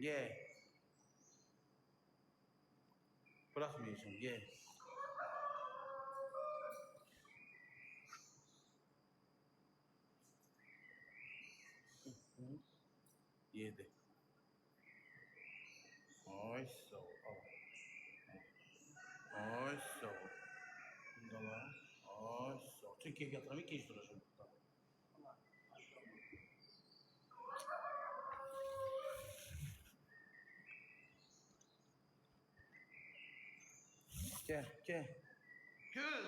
Ye. Bırakmayacağım. Ye. Yedi. Ay sağ ol. Ay sağ ol. Bunda lan. Ay sağ ol. Türkiye'ye yatıramayı genç duracağım burada. Gel, gel. Gel.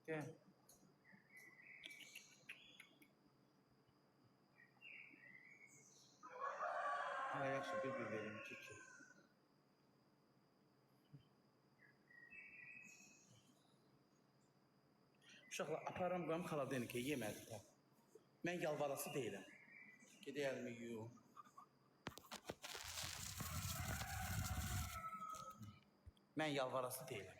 Gel. Hala yaxşı bir verim ki. Uşaqlar aparam qoyam xaladenikə yemədi də. Mən yalvarası deyiləm. Gedəyəlmi yuyum. Mən yalvarası deyiləm.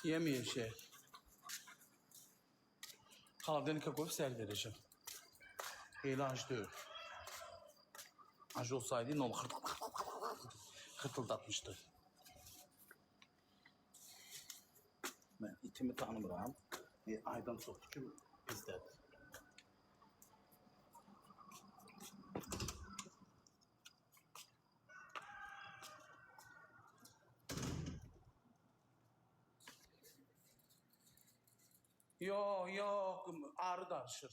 Yeməyəcək. Xaladenikə qoyub səhər verəcəm. Elə ac deyil. Ac olsaydı ne olur? Xırtıldatmışdı. Ben itimi tanımıram. Aydan çoxdur ki bizdədir. Yok, ağrı darışır.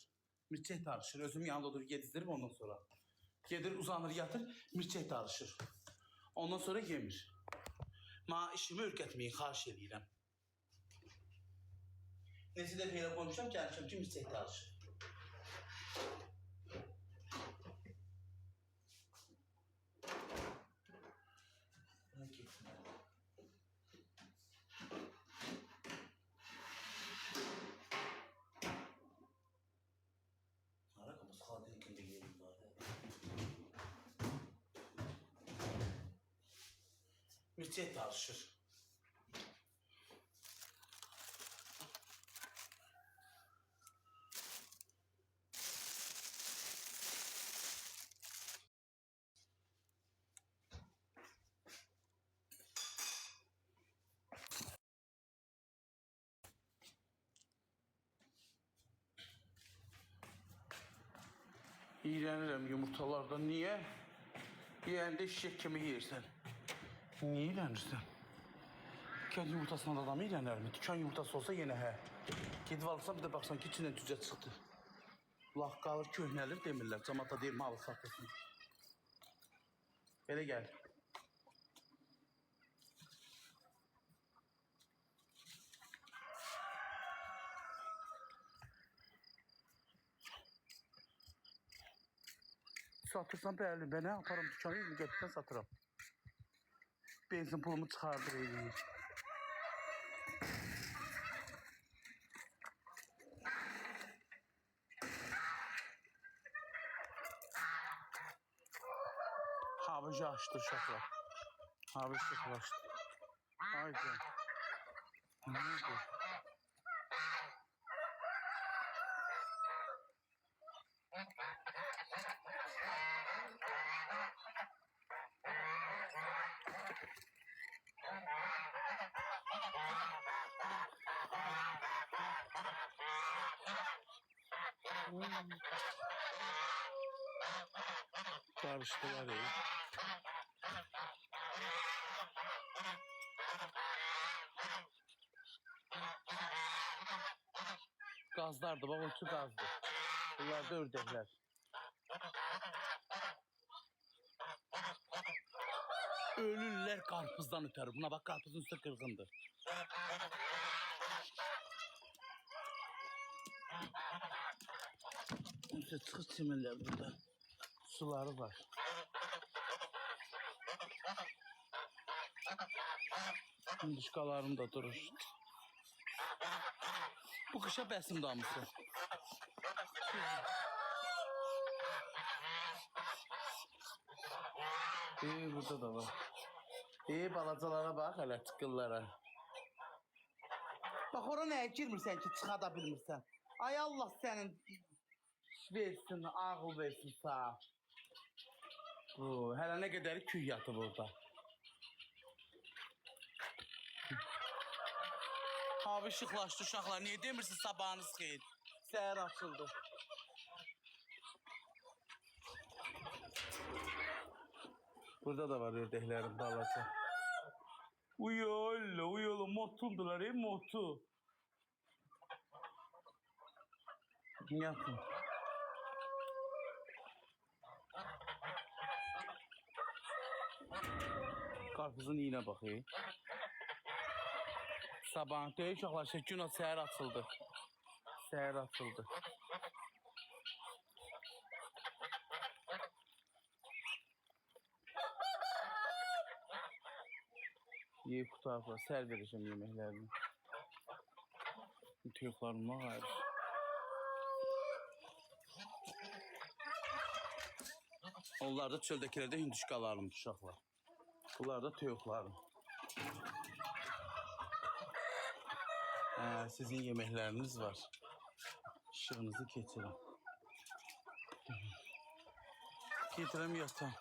Mirçək darışır. Özüm yanında durub yedizdirim ondan sonra. Gedir uzanır yatır, mirçək darışır. Ondan sonra yemir. Mənə işimi ürkətməyin, xahiş edirəm. Neyse dəfə elə qoymuşam, gəlmişəm ki, mirçək darışır. Buna getməyəm. Ama xaladenikində yerim var. Mirçək darışır. İğrənirəm yumurtalardan. Niyə? Yiyəndə şişək kimi yeyirsən. Niyə iğrənirsən? Kənd yumurtasından adam iğrənər mi? Dükan yumurtası olsa yenə hə. Gedib alırsan bir də baxsan ki, içindən cücə çıxdı. Laq qalır, köhnəlir demirlər. Camata deyir, malı satırsın. Belə gəl. Satırsan bəli, ben ne yaparım dükkanı götürdən satıram. Benzin pulumu çıxardır eləyir. Havacı açdı uşaqlar. Havacı sıxlaşdı. Haydi. Ne bu? Karıştılar ya. Qazlardır, bax o iki qazdır. Bunlar da ördəklər. Ölürlər qarpızdan ötəri. Buna bax, qarpızın üstü qırğındır. Neyse, çıxır çimenlər burada. Suları var. Hinduşkalarım da durur. Bu kışa bəsim damısı. Burada da var. Balacalara bax, hələ tıqqıllara. Bax, ora nəyə girmirsən ki, çıxa da bilmirsən. Ay Allah sənin versin, ağıl versin sağ. Hələ nə qədəri küy yatıb orada. Hava işıqlaşdı uşaqlar. Niyə demirsiniz sabahınız xeyir? Səhər açıldı. Burada da var ördəklərin balası. Uyuyorlar, motundular, motu. Yatın. Qarpızın iyinə baxayım. Sabah deyil uşaqlar, gün səhər açıldı. Səhər açıldı. Yeyib qutarıqlar, səhər verəcəm yeməklərini. Tüyüklarımla ayrı. Onlar da çöldəkilərdə hinduşkalarımdır uşaqlar. Bunlar da tüyüklarım. Sizin yeməkləriniz var. İşığınızı keçirin. Getirəm yatağım.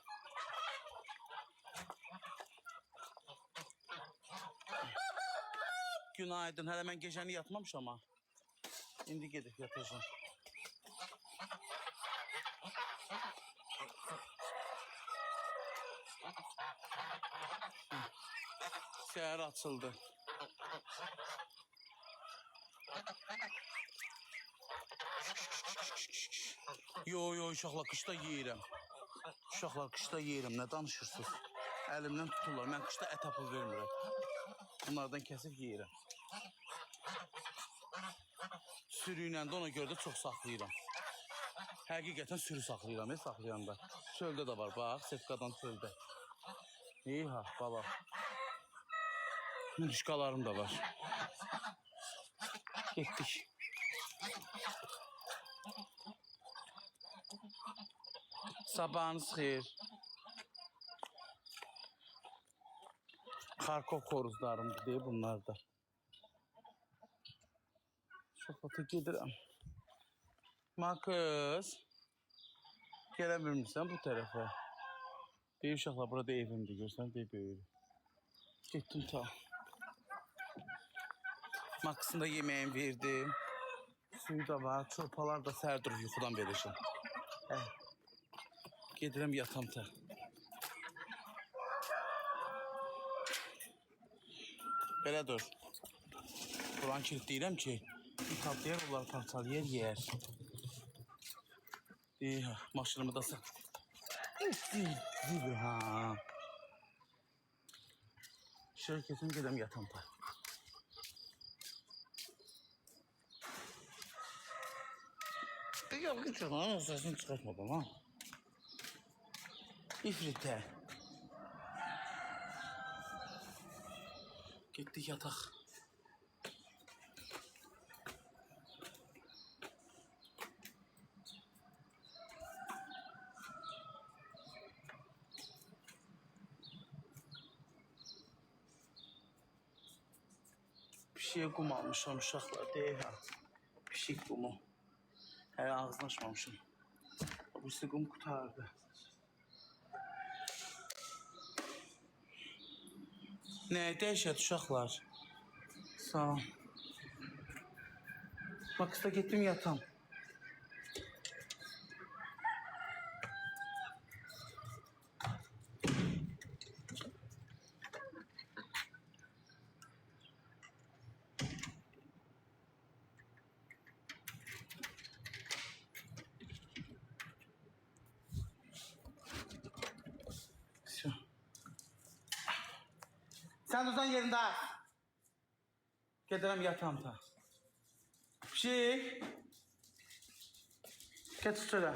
Günaydın. Hələ mən gecəni yatmamışam ama. İndi gedib yatacağım. Səhər açıldı. Yo uşaqlar qışda yeyirəm. Uşaqlar qışda yeyirəm. Nə danışırsınız? Əlimdən tuturlar. Mən qışda ət apıl vermirəm. Bunlardan kəsib yeyirəm. Sürüylə də ona görə də çox saxlayıram. Həqiqətən sürü saxlayıram, saxlayanda. Çöldə də var, bax, setkadan çöldə. Ha, bala. Hinduşkalarım da var. Getdik. Sabahınız xeyir. Xarkov koruzlarımdır deyə bunlar da. Şoxata gedirəm. Makız. Gələ bilmirsən bu tərəfə. Deyir uşaqlar, burada evimdir, görsən, deyir böyür. Getdim ta. Makısında yeməğimi verdim. Suyu da var, çorpalar da səhər durub yuxudan verəcəm. Gedirəm yatam ta. Belə dur. Buranı kilitləyirəm ki, bir tatlayar, onlar parçalayar, yer. Maşınımı da sən. Ha. Şirketim gedəm yatam ta. Yok hiç yok lan, sesini çıkartmadım ha. İfrite. Gittik yatak. Bir şeye kum almışam uşaqlar, deyil ha. Pişik kumu. Hələ ağzını açmamışım. Bu üstü kum qutardı. Nəyə dəhşət uşaqlar? Sağ ol. Makısda getdim yatam. Sen uzan yerinde. Gedirəm yatağımda. Pişik. Get şöyle.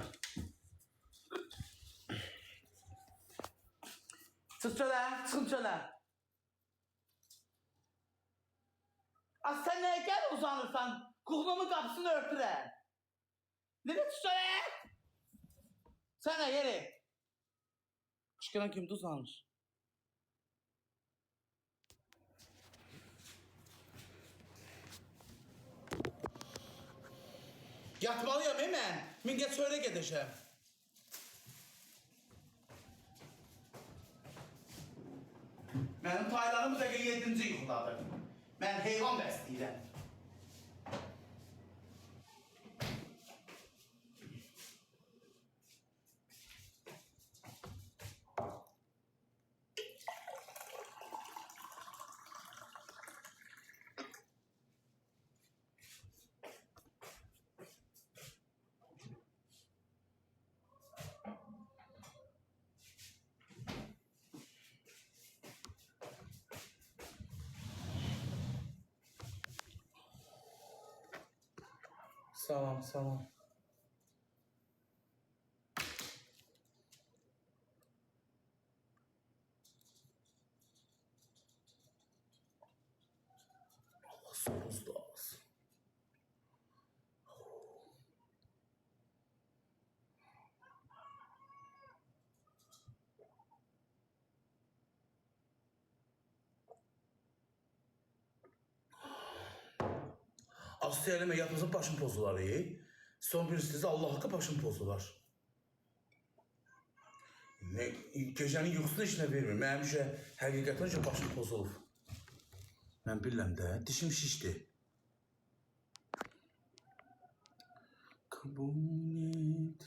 Çık şöyle, çıkın şöyle. Az sen neye gel uzanırsan? Kuğunumun kapısını örtüre. Nereye çık şöyle? Sana yeri. Çıkıran kimde uzanır? Yatmalıyam hemen. Mingəçöyrə gedəcəm. Mənim taylarım bu dəqiqə 7-ci yuxudadır. Mən heyvan bəsləyirəm. Salam, salam. Allah sorunuz da olsun. Aslı elime yatmasın başım pozular iyi. Son birisi Allah hakkı başım pozular. Ne, gecenin yuxusunu işinə vermir. Mənim həqiqətən başım pozulub. Mən bilirəm də, dişim şişdi. Kabul et.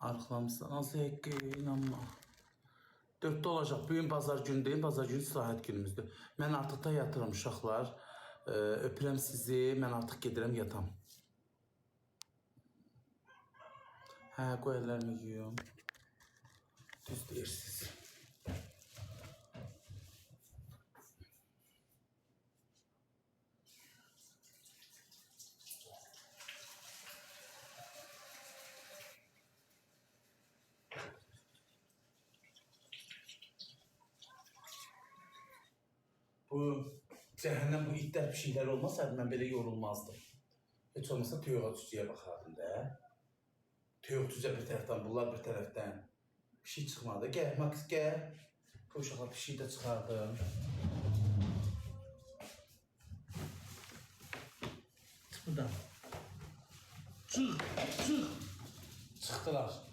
Arxlamsan az həqqə inanma. 4'də olacaq. Bugün bazar günüdür. Bazar günü istirahət günümüzdür. Mən artıq da yatıram uşaqlar. Öpürəm sizi. Mən artıq gedirəm yatam. Hə, qoy əllərimi yuyum. Düz deyirsiniz. Bu cəhənnəm bu itlər bir şeylər olmasaydı mən belə yorulmazdım. Heç olmasa töyüğücüyə baxardım da. Töyüğücüyə bir tərəfdən, bunlar bir tərəfdən. Bir şey çıxmadı. Gəl, Max, gəl. Bu uşaqlar bir şey də çıxardım. Çıx buradan. Çıx, çıx. Çıxdılar.